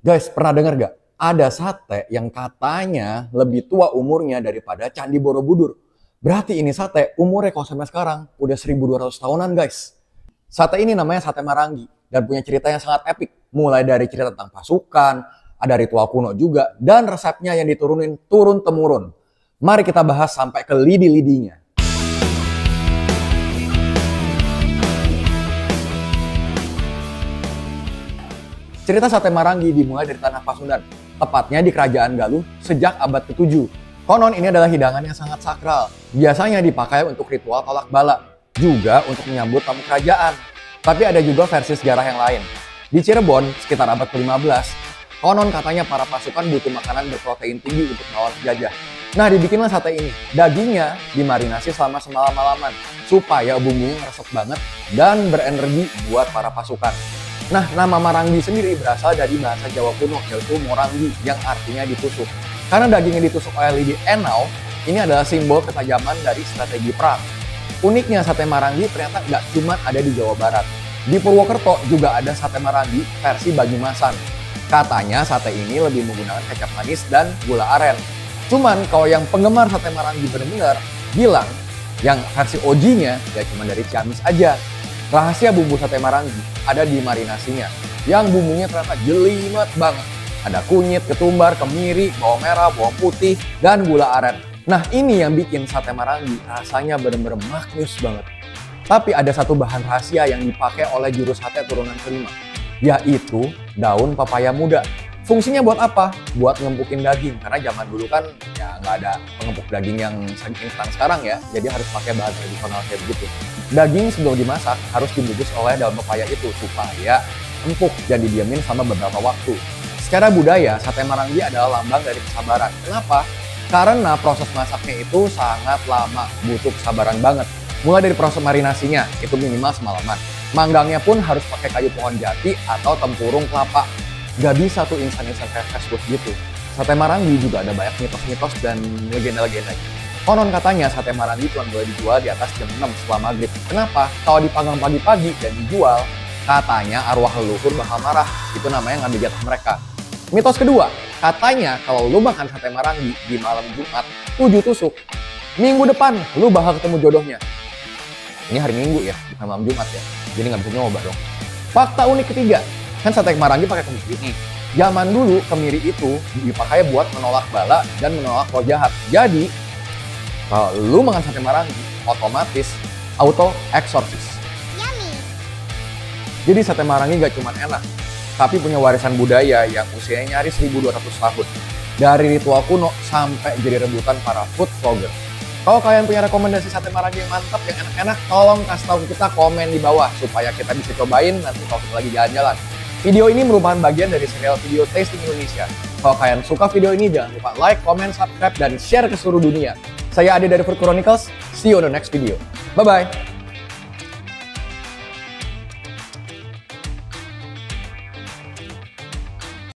Guys, pernah dengar gak? Ada sate yang katanya lebih tua umurnya daripada Candi Borobudur. Berarti ini sate umurnya kalau sampai sekarang udah 1200 tahunan guys. Sate ini namanya sate Marangi dan punya cerita yang sangat epik. Mulai dari cerita tentang pasukan, ada ritual kuno juga, dan resepnya yang diturunin turun-temurun. Mari kita bahas sampai ke lidi-lidinya. Cerita sate Marangi dimulai dari tanah Pasundan, tepatnya di Kerajaan Galuh sejak abad ke-7. Konon ini adalah hidangan yang sangat sakral, biasanya dipakai untuk ritual tolak bala, juga untuk menyambut tamu kerajaan. Tapi ada juga versi sejarah yang lain. Di Cirebon, sekitar abad ke-15, konon katanya para pasukan butuh makanan berprotein tinggi untuk melawan penjajah. Nah, dibikinlah sate ini. Dagingnya dimarinasi selama semalam-malaman, supaya bumbunya meresap banget dan berenergi buat para pasukan. Nah, nama Marangi sendiri berasal dari bahasa Jawa kuno, yaitu Morangi, yang artinya ditusuk. Karena dagingnya ditusuk oleh lidi enau, ini adalah simbol ketajaman dari strategi perang. Uniknya sate Marangi ternyata nggak cuma ada di Jawa Barat. Di Purwokerto juga ada sate Marangi versi Banyumasan. Katanya sate ini lebih menggunakan kecap manis dan gula aren. Cuman kalau yang penggemar sate Marangi benar-benar bilang yang versi OG-nya ya cuma dari Ciamis aja. Rahasia bumbu sate Marangi ada di marinasinya, yang bumbunya ternyata jelimet banget. Ada kunyit, ketumbar, kemiri, bawang merah, bawang putih, dan gula aren. Nah, ini yang bikin sate Marangi rasanya bener-bener maknyus banget. Tapi ada satu bahan rahasia yang dipakai oleh juru sate turunan kelima, yaitu daun pepaya muda. Fungsinya buat apa? Buat ngempukin daging, karena zaman dulu kan ya nggak ada pengempuk daging yang instan sekarang ya, jadi harus pakai bahan tradisional kayak begitu. Daging sebelum dimasak harus dibungkus oleh daun pepaya itu supaya empuk dan didiamin sama beberapa waktu. Secara budaya, sate Marangi adalah lambang dari kesabaran. Kenapa? Karena proses masaknya itu sangat lama, butuh kesabaran banget. Mulai dari proses marinasinya, itu minimal semalaman. Manggangnya pun harus pakai kayu pohon jati atau tempurung kelapa. Gak bisa tuh instan-instan kayak fast food gitu. Sate Marangi juga ada banyak mitos-mitos dan legenda-legendanya. Konon katanya sate Marangi cuma boleh dijual di atas jam 6 setelah maghrib. Kenapa? Kalau dipanggang pagi-pagi dan dijual, katanya arwah leluhur bakal marah. Itu namanya ngambil jatah mereka. Mitos kedua, katanya kalau lu makan sate Marangi di malam Jumat 7 tusuk, minggu depan lu bakal ketemu jodohnya. Ini hari Minggu ya, bukan malam Jumat ya. Jadi nggak bisa nyoba dong. Fakta unik ketiga, kan sate Marangi pakai kemiri nih. Zaman dulu kemiri itu dipakai buat menolak bala dan menolak roh jahat. Jadi kalau lu makan sate Marangi, otomatis auto eksorsis. Yummy. Jadi sate Marangi gak cuma enak, tapi punya warisan budaya yang usianya nyaris 1200 tahun. Dari ritual kuno sampai jadi rebutan para food vlogger. Kalau kalian punya rekomendasi sate Marangi yang mantap, yang enak-enak, tolong kasih tahu kita komen di bawah supaya kita bisa cobain nanti kalau kita lagi jalan-jalan. Video ini merupakan bagian dari serial video Tasting Indonesia. Kalau kalian suka video ini, jangan lupa like, comment, subscribe, dan share ke seluruh dunia. Saya Ade dari Food Chronicles. See you on the next video. Bye-bye.